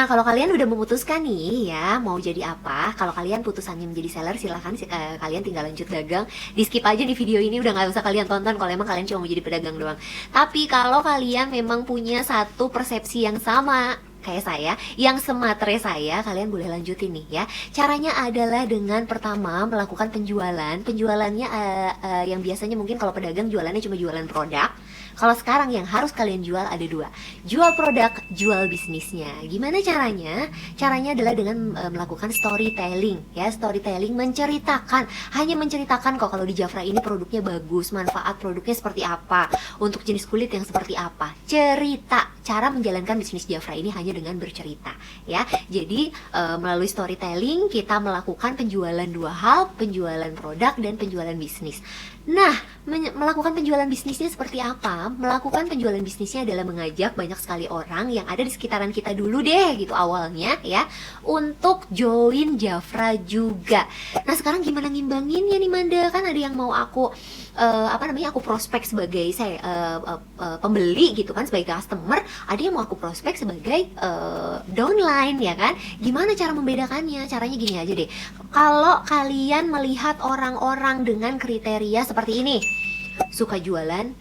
Nah, kalau kalian udah memutuskan nih ya mau jadi apa, kalau kalian putusannya menjadi seller, silahkan kalian tinggal lanjut dagang. Di skip aja di video ini, udah nggak usah kalian tonton kalau emang kalian cuma mau jadi pedagang doang. Tapi kalau kalian memang punya satu persepsi yang sama kayak saya, yang sematre saya, kalian boleh lanjutin nih ya. Caranya adalah dengan pertama melakukan penjualan. Penjualannya yang biasanya mungkin kalau pedagang jualannya cuma jualan produk. Kalau sekarang yang harus kalian jual ada dua, jual produk, jual bisnisnya. Gimana caranya? Caranya adalah dengan melakukan storytelling ya. Storytelling menceritakan, hanya menceritakan kok kalau di Jafra ini produknya bagus, manfaat produknya seperti apa, untuk jenis kulit yang seperti apa. Cerita, cara menjalankan bisnis Jafra ini hanya dengan bercerita ya. Jadi melalui storytelling kita melakukan penjualan dua hal, penjualan produk dan penjualan bisnis. Nah, melakukan penjualan bisnisnya seperti apa? Melakukan penjualan bisnisnya adalah mengajak banyak sekali orang yang ada di sekitaran kita dulu deh gitu awalnya ya, untuk join Jafra juga. Nah, sekarang gimana ngimbanginnya nih Manda? Kan ada yang mau aku aku prospek sebagai pembeli gitu kan, sebagai customer, ada yang mau aku prospek sebagai downline ya kan. Gimana cara membedakannya? Caranya gini aja deh. Kalau kalian melihat orang-orang dengan kriteria seperti ini, suka jualan,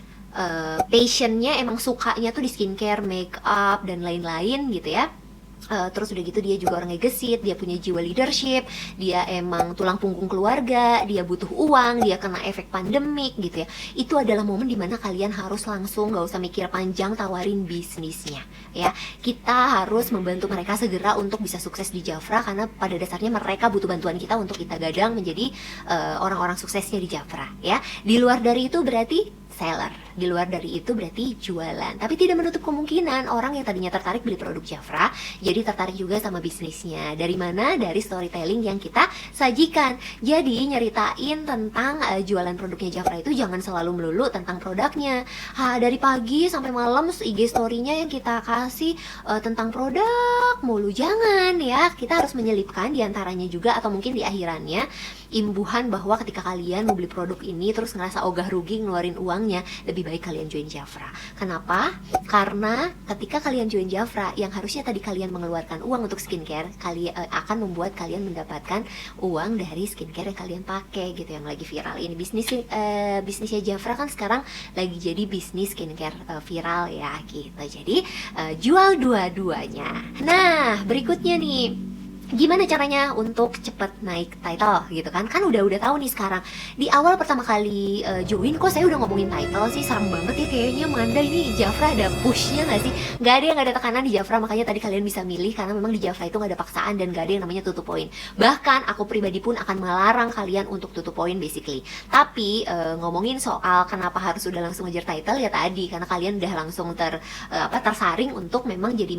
passionnya emang sukanya tuh di skincare, make up dan lain-lain gitu ya. Terus udah gitu dia juga orangnya gesit, dia punya jiwa leadership, dia emang tulang punggung keluarga, dia butuh uang, dia kena efek pandemik gitu ya. Itu adalah momen dimana kalian harus langsung, gak usah mikir panjang, tawarin bisnisnya ya. Kita harus membantu mereka segera untuk bisa sukses di Jafra, karena pada dasarnya mereka butuh bantuan kita untuk kita gadang menjadi orang-orang suksesnya di Jafra ya. Di luar dari itu berarti seller, di luar dari itu berarti jualan. Tapi tidak menutup kemungkinan orang yang tadinya tertarik beli produk Jafra jadi tertarik juga sama bisnisnya. Dari mana? Dari storytelling yang kita sajikan. Jadi nyeritain tentang jualan produknya Jafra itu jangan selalu melulu tentang produknya. Dari pagi sampai malam IG story-nya yang kita kasih tentang produk mulu, jangan ya. Kita harus menyelipkan diantaranya juga, atau mungkin di akhirannya, imbuhan bahwa ketika kalian mau beli produk ini terus ngerasa ogah rugi ngeluarin uangnya, lebih baik kalian join Jafra. Kenapa? Karena ketika kalian join Jafra, yang harusnya tadi kalian mengeluarkan uang untuk skincare, kalian akan membuat kalian mendapatkan uang dari skincare yang kalian pakai gitu, yang lagi viral ini. Bisnisnya Jafra kan sekarang lagi jadi bisnis skincare viral ya gitu. Jadi jual dua-duanya. Nah, berikutnya nih, gimana caranya untuk cepet naik title gitu kan? Kan udah tahu nih sekarang. Di awal pertama kali join kok saya udah ngomongin title sih, serem banget ya kayaknya. Manda, ini Jafra ada pushnya gak sih? Gak ada yang gak ada tekanan di Jafra, makanya tadi kalian bisa milih, karena memang di Jafra itu gak ada paksaan dan gak ada yang namanya tutup poin. Bahkan aku pribadi pun akan melarang kalian untuk tutup poin basically. Tapi ngomongin soal kenapa harus udah langsung ngejar title ya tadi, karena kalian udah langsung tersaring untuk memang jadi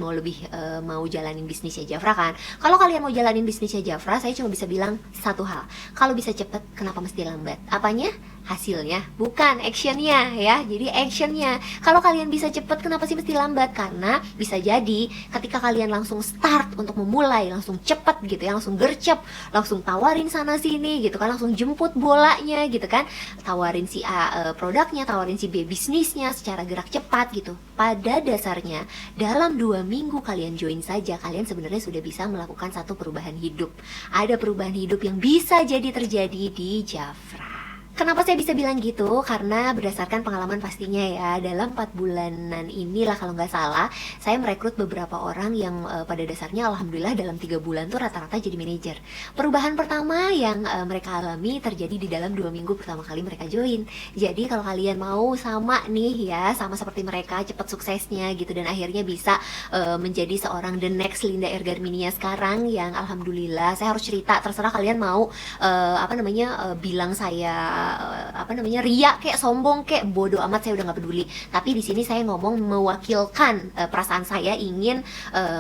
mau jalanin bisnisnya Jafra kan. Kalau kalian mau jalanin bisnisnya Jafra, saya cuma bisa bilang satu hal, kalau bisa cepet kenapa mesti lambat? Apanya? Hasilnya, bukan actionnya ya. Jadi actionnya, kalau kalian bisa cepet kenapa sih mesti lambat? Karena bisa jadi ketika kalian langsung start untuk memulai, langsung cepet gitu ya, langsung gercep, langsung tawarin sana sini gitu kan, langsung jemput bolanya gitu kan, tawarin si A produknya, tawarin si B bisnisnya secara gerak cepat gitu. Pada dasarnya dalam 2 minggu kalian join saja, kalian sebenarnya sudah bisa melakukan satu perubahan hidup. Ada perubahan hidup yang bisa jadi terjadi di Jafra. Kenapa saya bisa bilang gitu? Karena berdasarkan pengalaman pastinya ya, dalam 4 bulanan inilah kalau nggak salah, saya merekrut beberapa orang yang pada dasarnya alhamdulillah dalam 3 bulan tuh rata-rata jadi manajer. Perubahan pertama yang mereka alami terjadi di dalam 2 minggu pertama kali mereka join. Jadi kalau kalian mau sama nih ya, sama seperti mereka cepat suksesnya gitu, dan akhirnya bisa menjadi seorang the next Linda Ergarminia sekarang, yang alhamdulillah saya harus cerita, terserah kalian mau bilang saya ria kayak sombong kayak bodoh amat, saya udah nggak peduli. Tapi di sini saya ngomong mewakilkan perasaan saya, ingin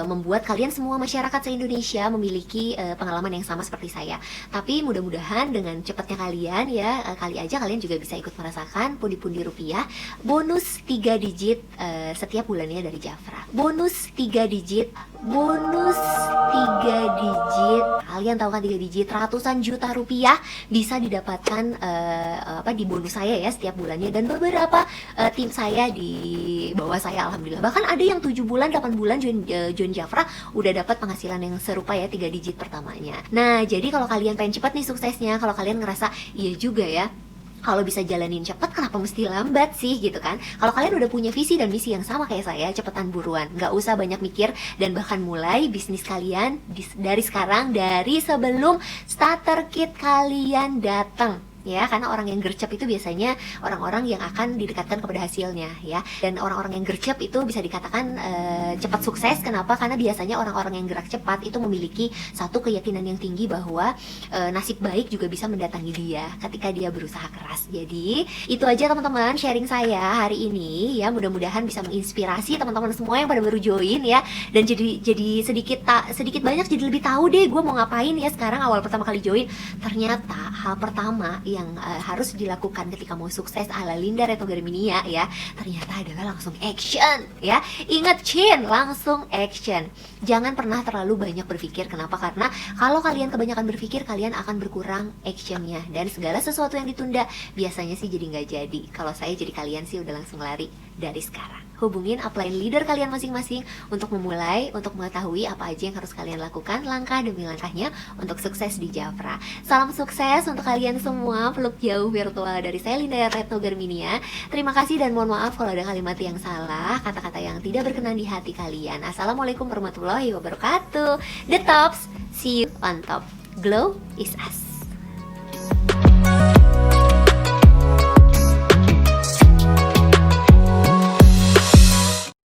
membuat kalian semua masyarakat se-Indonesia memiliki pengalaman yang sama seperti saya. Tapi mudah-mudahan dengan cepatnya kalian ya, kali aja kalian juga bisa ikut merasakan pundi-pundi rupiah bonus 3 digit setiap bulannya dari Jafra. Bonus 3 digit, kalian tahu kan 3 digit, ratusan juta rupiah bisa didapatkan di bonus saya ya setiap bulannya, dan beberapa tim saya di bawah saya alhamdulillah bahkan ada yang 7 bulan 8 bulan join Jafra udah dapat penghasilan yang serupa ya, 3 digit pertamanya. Nah jadi kalau kalian pengen cepat nih suksesnya, kalau kalian ngerasa iya juga ya kalau bisa jalanin cepet kenapa mesti lambat sih gitu kan. Kalau kalian udah punya visi dan misi yang sama kayak saya, cepetan buruan, nggak usah banyak mikir, dan bahkan mulai bisnis kalian dari sekarang, dari sebelum starter kit kalian datang ya, karena orang yang gercep itu biasanya orang-orang yang akan didekatkan kepada hasilnya ya, dan orang-orang yang gercep itu bisa dikatakan cepat sukses. Kenapa? Karena biasanya orang-orang yang gerak cepat itu memiliki satu keyakinan yang tinggi bahwa nasib baik juga bisa mendatangi dia ketika dia berusaha keras. Jadi itu aja teman-teman sharing saya hari ini ya, mudah-mudahan bisa menginspirasi teman-teman semua yang pada baru join ya, dan jadi sedikit banyak jadi lebih tahu deh gue mau ngapain ya sekarang awal pertama kali join. Ternyata hal pertama yang harus dilakukan ketika mau sukses ala Linda Retno Garminia ya, ternyata adalah langsung action ya. Ingat Chin, langsung action. Jangan pernah terlalu banyak berpikir. Kenapa? Karena kalau kalian kebanyakan berpikir, kalian akan berkurang actionnya, dan segala sesuatu yang ditunda biasanya sih jadi nggak jadi. Kalau saya jadi kalian sih udah langsung lari dari sekarang. Hubungin upline leader kalian masing-masing untuk memulai, untuk mengetahui apa aja yang harus kalian lakukan langkah demi langkahnya untuk sukses di Jafra. Salam sukses untuk kalian semua, peluk jauh virtual dari saya Linda Retno Garminia. Terima kasih dan mohon maaf kalau ada kalimat yang salah, kata-kata yang tidak berkenan di hati kalian. Assalamualaikum warahmatullahi wabarakatuh. The Tops, see you on top. Glow is us.